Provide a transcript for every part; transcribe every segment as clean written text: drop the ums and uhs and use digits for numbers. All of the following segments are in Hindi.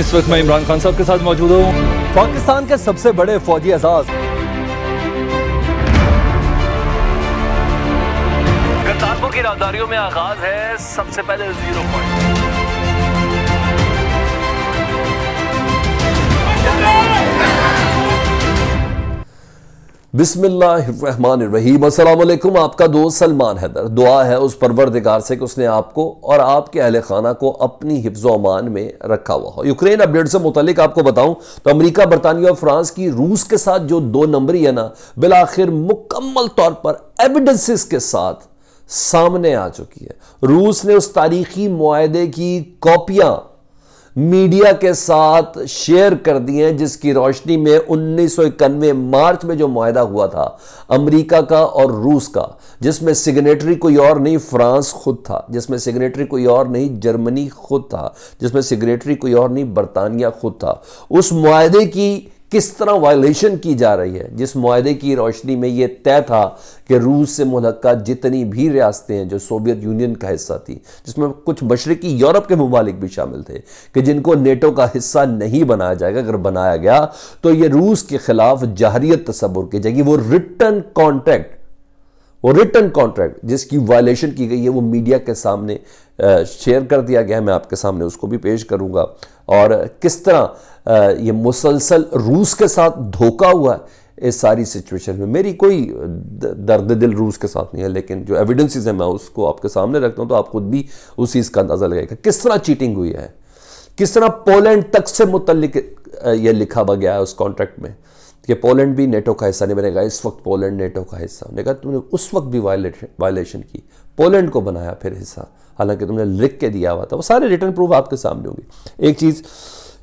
इस वक्त मैं इमरान खान साहब के साथ मौजूद हूँ। पाकिस्तान के सबसे बड़े फौजी एजाज करतारपुर की राहदारियों में आगाज है सबसे पहले 0 पॉइंट। बिस्मिल्लाहिर्रहमानिर्रहीम। अस्सलाम वालेकुम। आपका दोस्त सलमान हैदर। दुआ है उस परवरदिगार से कि उसने आपको और आपके अहले खाना को अपनी हिफ्ज़ व अमान में रखा हुआ हो। यूक्रेन अपडेट से मुतालिक आपको बताऊं तो अमेरिका, बरतानिया और फ्रांस की रूस के साथ जो 2 नंबरी है ना, बिलाखिर मुकम्मल तौर पर एविडेंसेस के साथ सामने आ चुकी है। रूस ने उस तारीखी मुआहदे की कॉपियां मीडिया के साथ शेयर कर दी हैं जिसकी रोशनी में 1991 मार्च में जो मुआहदा हुआ था अमेरिका का और रूस का, जिसमें सिग्नेटरी कोई और नहीं फ्रांस खुद था, जिसमें सिग्नेटरी कोई और नहीं जर्मनी खुद था, जिसमें सिग्नेटरी कोई और नहीं बरतानिया खुद था। उस मुआहदे की किस तरह वायलेशन की जा रही है, जिस मुआहदे की रोशनी में यह तय था कि रूस से मुल्का जितनी भी रियासतें हैं जो सोवियत यूनियन का हिस्सा थी, जिसमें कुछ मशरकी यूरोप के ममालिक भी शामिल थे, कि जिनको नेटो का हिस्सा नहीं बनाया जाएगा, अगर बनाया गया तो यह रूस के खिलाफ जहरियत तस्वुर की जाएगी। वो रिटर्न कॉन्ट्रैक्ट जिसकी वायलेशन की गई है वो मीडिया के सामने शेयर कर दिया गया है। मैं आपके सामने उसको भी पेश करूंगा और किस तरह ये मुसलसल रूस के साथ धोखा हुआ है इस सारी सिचुएशन में। मेरी कोई दर्द दिल रूस के साथ नहीं है, लेकिन जो एविडेंसेस है मैं उसको आपके सामने रखता हूं तो आप खुद भी उस चीज़ का अंदाजा लगाएगा किस तरह चीटिंग हुई है, किस तरह पोलैंड तक से मुतल्लिक यह लिखा गया है उस कॉन्ट्रैक्ट में कि पोलैंड भी नेटो का हिस्सा नहीं बनेगा। इस वक्त पोलैंड नेटो का हिस्सा होने का तुमने उस वक्त भी वायलेशन की, पोलैंड को बनाया फिर हिस्सा, हालांकि तुमने लिख के दिया हुआ था। वो सारे रिटर्न प्रूफ आपके सामने होंगे। एक चीज़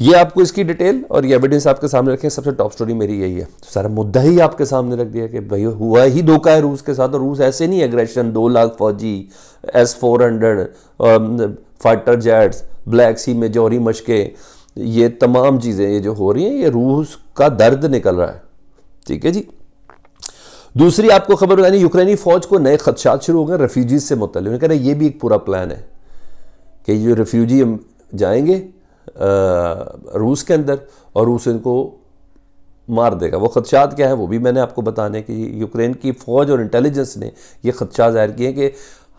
ये आपको इसकी डिटेल और ये एविडेंस आपके सामने रखें। सबसे टॉप स्टोरी मेरी यही है, तो सारा मुद्दा ही आपके सामने रख दिया कि भाई हुआ ही धोखा है रूस के साथ। और रूस ऐसे नहीं, एग्रेशन 2 लाख फौजी, S-400 फाइटर जेट्स, ब्लैक सी में जौहरी मशकें, ये तमाम चीज़ें ये जो हो रही हैं ये रूस का दर्द निकल रहा है। ठीक है जी। दूसरी आपको खबर बतानी, यूक्रेनी फौज को नए खदशात शुरू हो गए रेफ्यूजीज से मुतल्लिक। उन्होंने कहा ये भी एक पूरा प्लान है कि जो रेफ्यूजी जाएंगे रूस के अंदर और रूस इनको मार देगा। वो खदशात क्या है वो भी मैंने आपको बताने कि यूक्रेन की फौज और इंटेलिजेंस ने ये खदशा जाहिर किए कि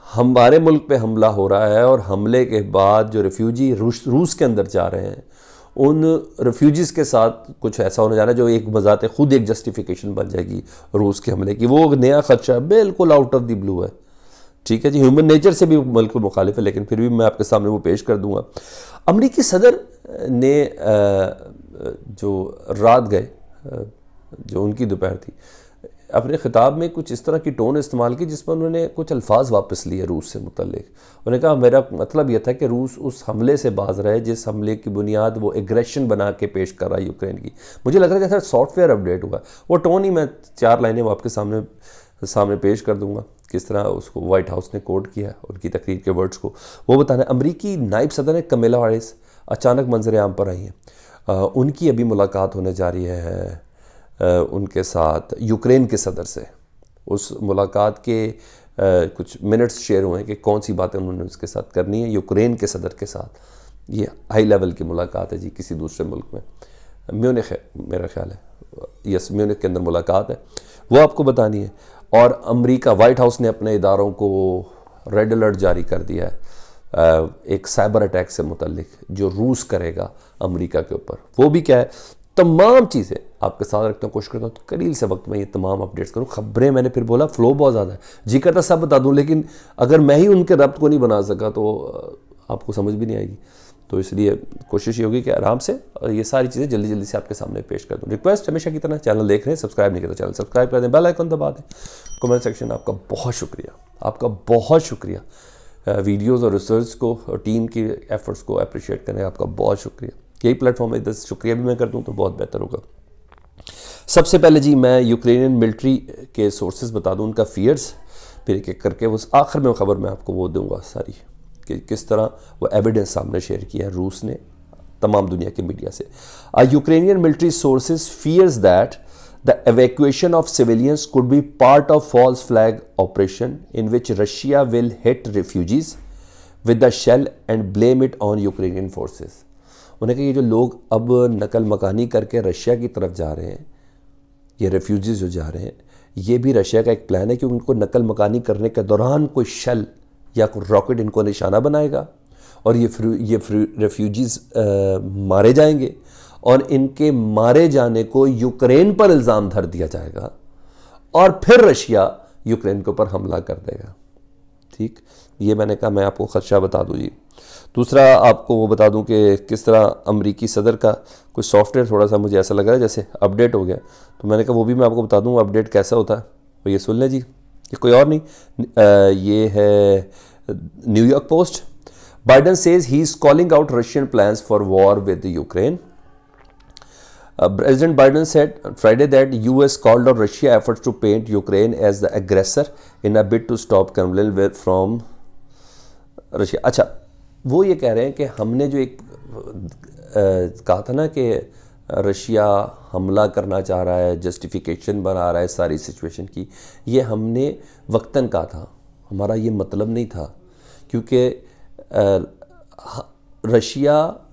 हमारे मुल्क पे हमला हो रहा है और हमले के बाद जो रेफ्यूजी रूस के अंदर जा रहे हैं उन रेफ्यूजीज़ के साथ कुछ ऐसा होने जा रहा है जो एक बजाते खुद एक जस्टिफिकेशन बन जाएगी रूस के हमले की। वो नया खदशा बिल्कुल आउट ऑफ द ब्लू है। ठीक है जी। ह्यूमन नेचर से भी बिल्कुल मुखालिफ है, लेकिन फिर भी मैं आपके सामने वो पेश कर दूंगा। अमेरिकी सदर ने जो रात गए, जो उनकी दोपहर थी, अपने खिताब में कुछ इस तरह की टोन इस्तेमाल की जिसमें उन्होंने कुछ अल्फाज वापस लिए रूस से मुतल्लिक। उन्होंने कहा मेरा मतलब यह था कि रूस उस हमले से बाज रहे जिस हमले की बुनियाद वो एग्रेशन बना के पेश कर रहा है यूक्रेन की। मुझे लग रहा है जैसा सॉफ्टवेयर अपडेट हुआ, वो टोन ही मैं 4 लाइनें वो आपके सामने पेश कर दूंगा किस तरह उसको वाइट हाउस ने कोट किया उनकी तकरीर के वर्ड्स को। वो बताना, अमरीकी नायब सदर कमेला हैरिस अचानक मंजर आम पर आई हैं। उनकी अभी मुलाकात होने जा रही है उनके साथ यूक्रेन के सदर से। उस मुलाकात के कुछ मिनट्स शेयर हुए हैं कि कौन सी बातें उन्होंने उसके साथ करनी है यूक्रेन के सदर के साथ। ये हाई लेवल की मुलाकात है जी, किसी दूसरे मुल्क में। म्यूनिख है मेरा ख्याल है, यस म्यूनिख के अंदर मुलाकात है, वो आपको बतानी है। और अमेरिका वाइट हाउस ने अपने इदारों को रेड अलर्ट जारी कर दिया है एक साइबर अटैक से मुतल्लिक जो रूस करेगा अमेरिका के ऊपर। वो भी क्या है, तमाम चीज़ें आपके साथ रखता हूँ, कोशिश करता हूँ तो करील से वक्त में ये तमाम अपडेट्स करूँ। खबरें मैंने फिर बोला फ्लो बहुत ज़्यादा है, जी करता सब बता दूँ, लेकिन अगर मैं ही उनके रब्त को नहीं बना सका तो आपको समझ भी नहीं आएगी। तो इसलिए कोशिश ये होगी कि आराम से और ये सारी चीज़ें जल्दी जल्दी से आपके सामने पेश कर दूँ। रिक्वेस्ट हमेशा की तरह, चैनल देख रहे हैं सब्सक्राइब नहीं करते चैनल सब्सक्राइब कर दें, बेल आइकन दबा दें। कमेंट सेक्शन आपका बहुत शुक्रिया, आपका बहुत शुक्रिया। वीडियोस और रिसर्च को और टीम की एफर्ट्स को अप्रिशिएट करने का आपका बहुत शुक्रिया। यही प्लेटफॉर्म है, इधर शुक्रिया भी मैं कर दूँ तो बहुत बेहतर होगा। सबसे पहले जी मैं यूक्रेनियन मिलिट्री के सोर्सेज बता दूँ, उनका फियर्स, फिर एक एक करके उस आखिर में खबर मैं आपको वो दूंगा सारी कि किस तरह वो एविडेंस सामने शेयर किया है रूस ने तमाम दुनिया के मीडिया से। Ukrainian military sources fears that the evacuation of civilians could be part of false flag operation in which Russia will hit refugees with the shell and blame it on Ukrainian forces। उन्हें कहा ये जो लोग अब नकल मकानी करके रशिया की तरफ जा रहे हैं, ये रेफ्यूजीज जो जा रहे हैं, ये भी रशिया का एक प्लान है कि उनको नकल मकानी करने के दौरान कोई शेल या कोई रॉकेट इनको निशाना बनाएगा और ये रेफ्यूजीज मारे जाएंगे और इनके मारे जाने को यूक्रेन पर इल्ज़ाम धर दिया जाएगा और फिर रशिया यूक्रेन के ऊपर हमला कर देगा। ठीक, ये मैंने कहा मैं आपको खदशा बता दूँ जी। दूसरा आपको वो बता दूं कि किस तरह अमरीकी सदर का कोई सॉफ्टवेयर थोड़ा सा मुझे ऐसा लग रहा है जैसे अपडेट हो गया, तो मैंने कहा वो भी मैं आपको बता दूं अपडेट कैसा होता है। तो ये सुन लें जी, ये कोई और नहीं, ये है New York post. Biden says he is calling out Russian plans for war with Ukraine. President Biden said Friday that US called out Russia efforts to paint Ukraine as the aggressor in a bid to stop Kremlin from Russia। अच्छा, वो ये कह रहे हैं कि हमने जो एक कहा था ना कि रशिया हमला करना चाह रहा है, जस्टिफिकेशन बना रहा है सारी सिचुएशन की, ये हमने वक्तन कहा था, हमारा ये मतलब नहीं था, क्योंकि रशिया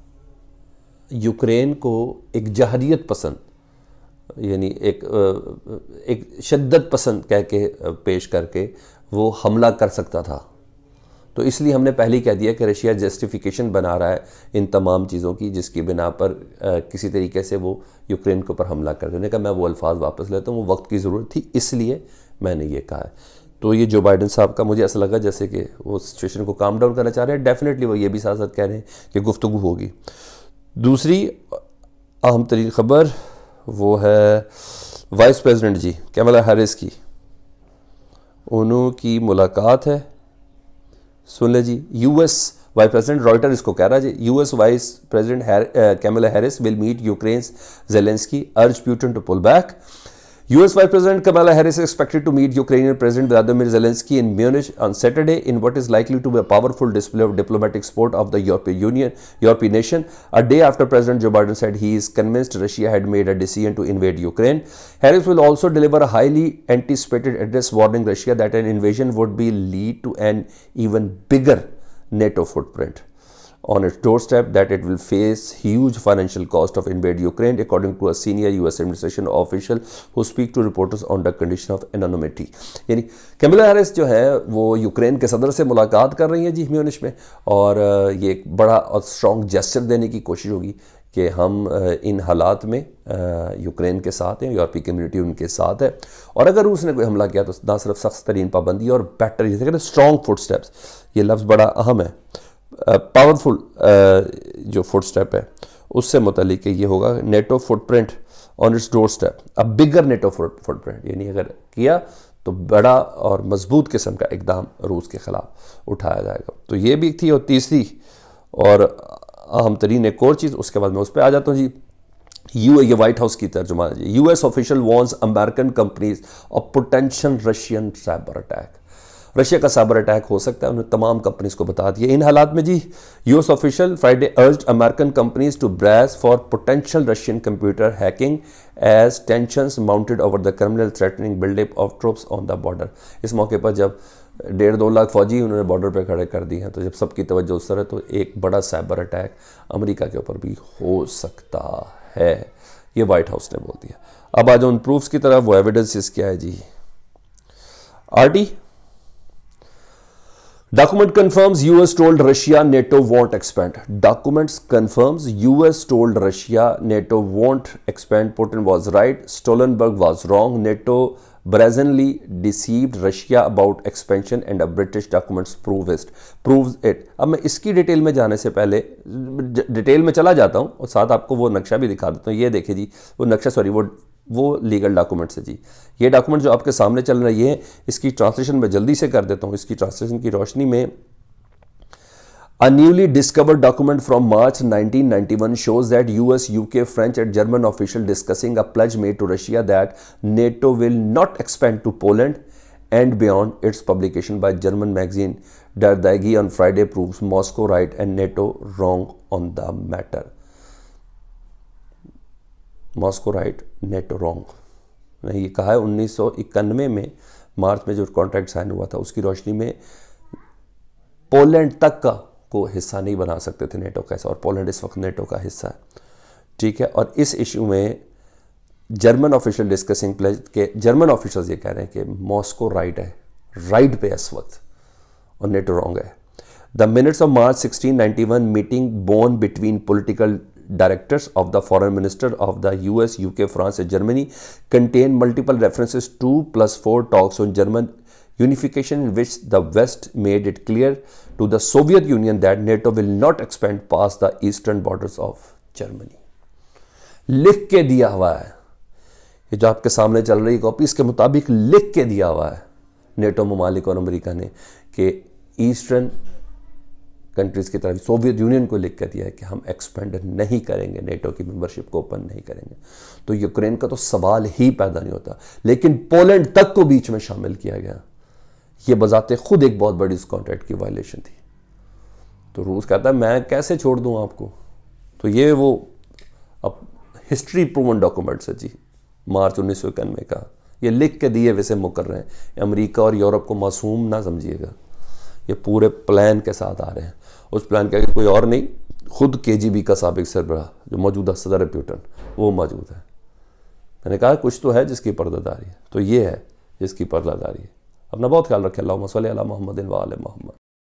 यूक्रेन को एक जहरियत पसंद यानी एक शिद्दत पसंद कह के पेश करके वो हमला कर सकता था। तो इसलिए हमने पहले ही कह दिया कि रशिया जस्टिफिकेशन बना रहा है इन तमाम चीज़ों की जिसकी बिना पर किसी तरीके से वो यूक्रेन के ऊपर हमला कर देने का। मैं वो अल्फाज वापस लेता हूँ, वो वक्त की ज़रूरत थी इसलिए मैंने ये कहा है। तो ये जो बाइडन साहब का मुझे ऐसा लगा जैसे कि वो सिचुएशन को काम डाउन करना चाह रहे हैं। डेफिनेटली वो ये भी साथ साथ कह रहे हैं कि गुफ्तगू होगी। दूसरी अहम तरीन ख़बर वो है वाइस प्रेसिडेंट जी कैमला हैरिस की, उनकी मुलाकात है, सुन ले जी। यूएस वाइस प्रेसिडेंट, रॉयटर इसको कह रहा है जी, US vice president Kamala Harris will meet Ukraine's Zelensky, urge Putin to pull back. US Vice President Kamala Harris is expected to meet Ukrainian President Vladimir Zelensky in Munich on Saturday in what is likely to be a powerful display of diplomatic support of the European nation, a day after President Joe Biden said he is convinced Russia had made a decision to invade Ukraine. Harris will also deliver a highly anticipated address warning Russia that an invasion would lead to an even bigger NATO footprint on its doorstep, that it will face huge financial cost of invade Ukraine, according to a senior US administration official who speak to reporters on the condition of anonymity। यानी कैमला हैरिस जो है वो यूक्रेन के सदर से मुलाकात कर रही हैं जी म्यूनिच में, और ये एक बड़ा और स्ट्रॉन्ग जेस्चर देने की कोशिश होगी कि हम इन हालात में यूक्रेन के साथ हैं, यूरोपीय कम्युनिटी उनके साथ है, और अगर उसने कोई हमला किया तो ना सिर्फ सख्त तरीन पाबंदी और बेटर, जैसे कहते हैं स्ट्रॉन्ग फुट स्टेप्स, ये लफ्ज़ बड़ा अहम है, पावरफुल जो फुट स्टेप है उससे मुतालिक ये होगा NATO footprint on it's door step, अब बिगर नेटो फुटप्रिंट, यानी अगर किया तो बड़ा और मजबूत किस्म का इकदाम रूस के ख़िलाफ़ उठाया जाएगा। तो ये भी थी। और तीसरी और अहम तरीन एक और चीज़, उसके बाद मैं उस पर आ जाता हूँ जी। ये वाइट हाउस की तर्जुमा है, US official warns American companies of potential Russian cyber attack. Russia का साइबर अटैक हो सकता है, उन्होंने तमाम कंपनीज को बता दिया। इन हालात में जी US official Friday urged American companies to brace for potential Russian computer hacking as tensions mounted over the criminal threatening buildup of troops on the border. इस मौके पर जब 1.5-2 लाख फौजी उन्होंने बॉर्डर पर खड़े कर दिए हैं, तो जब सबकी तवज्जो उस तरह, तो एक बड़ा साइबर अटैक अमेरिका के ऊपर भी हो सकता है, ये वाइट हाउस ने बोल दिया। अब आ जाओ उन प्रूफ्स की तरफ, वो एविडेंसेस क्या है जी। RT document confirms US told Russia NATO won't expand. Documents confirms US told Russia NATO won't expand. Putin was right, Stoltenberg was wrong. NATO brazenly deceived Russia about expansion and a British documents proves it. अब मैं इसकी डिटेल में जाने से पहले डिटेल में चला जाता हूँ और साथ आपको वो नक्शा भी दिखा देता हूँ। ये देखिए जी, वो नक्शा, सॉरी, वो लीगल डॉक्यूमेंट्स है जी। ये डॉक्यूमेंट जो आपके सामने चल रहे हैं, ये इसकी ट्रांसलेशन मैं जल्दी से कर देता हूँ। इसकी ट्रांसलेशन की रोशनी में, A newly discovered document from March 1991 shows that US, UK, French and German officials discussing a pledge made to Russia that NATO will not expand to Poland and beyond. Its publication by German magazine Der Dagi on Friday proves Moscow right and NATO wrong on the matter. Moscow right, NATO wrong. ये कहा है 1991 में मार्च में जो कॉन्ट्रैक्ट साइन हुआ था उसकी रोशनी में पोलैंड तक का को हिस्सा नहीं बना सकते थे नेटो का हिस्सा, और पोलैंड इस वक्त नेटो का हिस्सा है, ठीक है। और इस इशू में जर्मन ऑफिशियल डिस्कसिंग प्लेज के जर्मन ऑफिशियल्स ये कह रहे हैं कि मॉस्को राइट है, राइट पे इस वक्त, और नेटो रॉन्ग है। The minutes of March 1691 meeting born between political directors of the foreign minister of the US, UK, France and Germany contain multiple references to +4 talks on German unification in which the West made it clear to the Soviet Union that NATO will not expand past the eastern borders of Germany. लिख के दिया हुआ है, ये जो आपके सामने चल रही कॉपी, इसके मुताबिक लिख के दिया हुआ है नेटो ममालिक और अमेरिका ने कि ईस्टर्न कंट्रीज़ की तरफ, सोवियत यूनियन को लिख कर दिया है कि हम एक्सपेंड नहीं करेंगे, नेटो की मेंबरशिप को ओपन नहीं करेंगे। तो यूक्रेन का तो सवाल ही पैदा नहीं होता, लेकिन पोलैंड तक को बीच में शामिल किया गया। ये बजाते खुद एक बहुत बड़ी इस कॉन्ट्रैक्ट की वायलेशन थी। तो रूस कहता है मैं कैसे छोड़ दूं आपको। तो ये वो अब हिस्ट्री प्रूवन डॉक्यूमेंट्स है जी, मार्च 1991 का, ये लिख के दिए वैसे मुकर रहे हैं। अमेरिका और यूरोप को मासूम ना समझिएगा, ये पूरे प्लान के साथ आ रहे हैं। उस प्लान का कोई और नहीं, खुद KGB का साबिक सरबराह जो मौजूदा सदर पुतिन वो मौजूद है। मैंने कहा कुछ तो है जिसकी पर्दादारी है, तो ये है जिसकी पर्दादारी है। अपना बहुत ख्याल रखें। अल्लाहुम्मा सल्ली अला मुहम्मदिन व आले मुहम्मद।